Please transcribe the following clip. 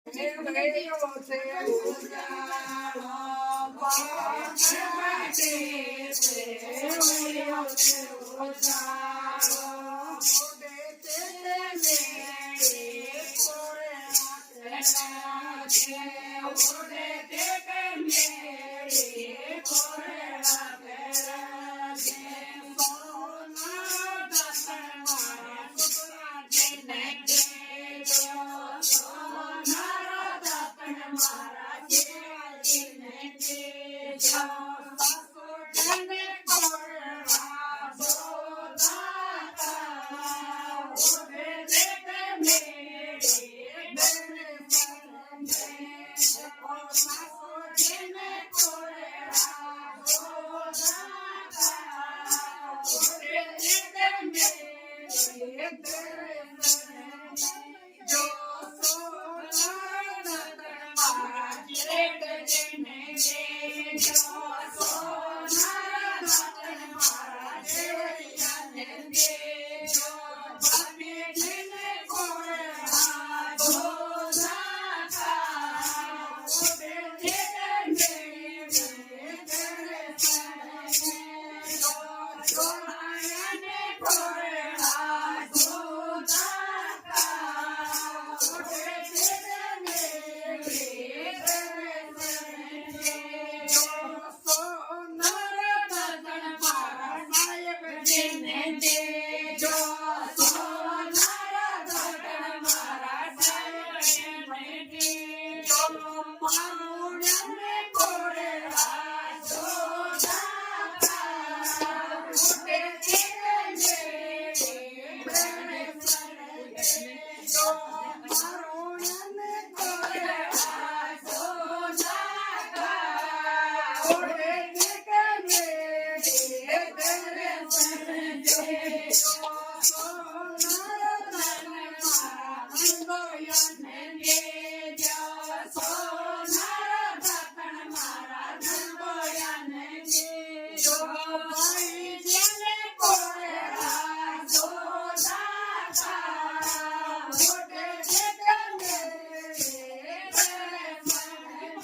ગયો છે ઉજાળો પાંચ માટે છે ગયો છે ઉજાળો મોઢે તે મેળે કોરે હાથના છે મોઢે તે મેળે કોરે હાથના છે સોના દાસણ મારા સુરા જેને દેજો મારા જેને દેજો સાસુને કોરા સોદાતા ઓઢે દેખ મેળે બેને સાસુને કોરા સોદાતા ઓઢે દેખ મેળે જો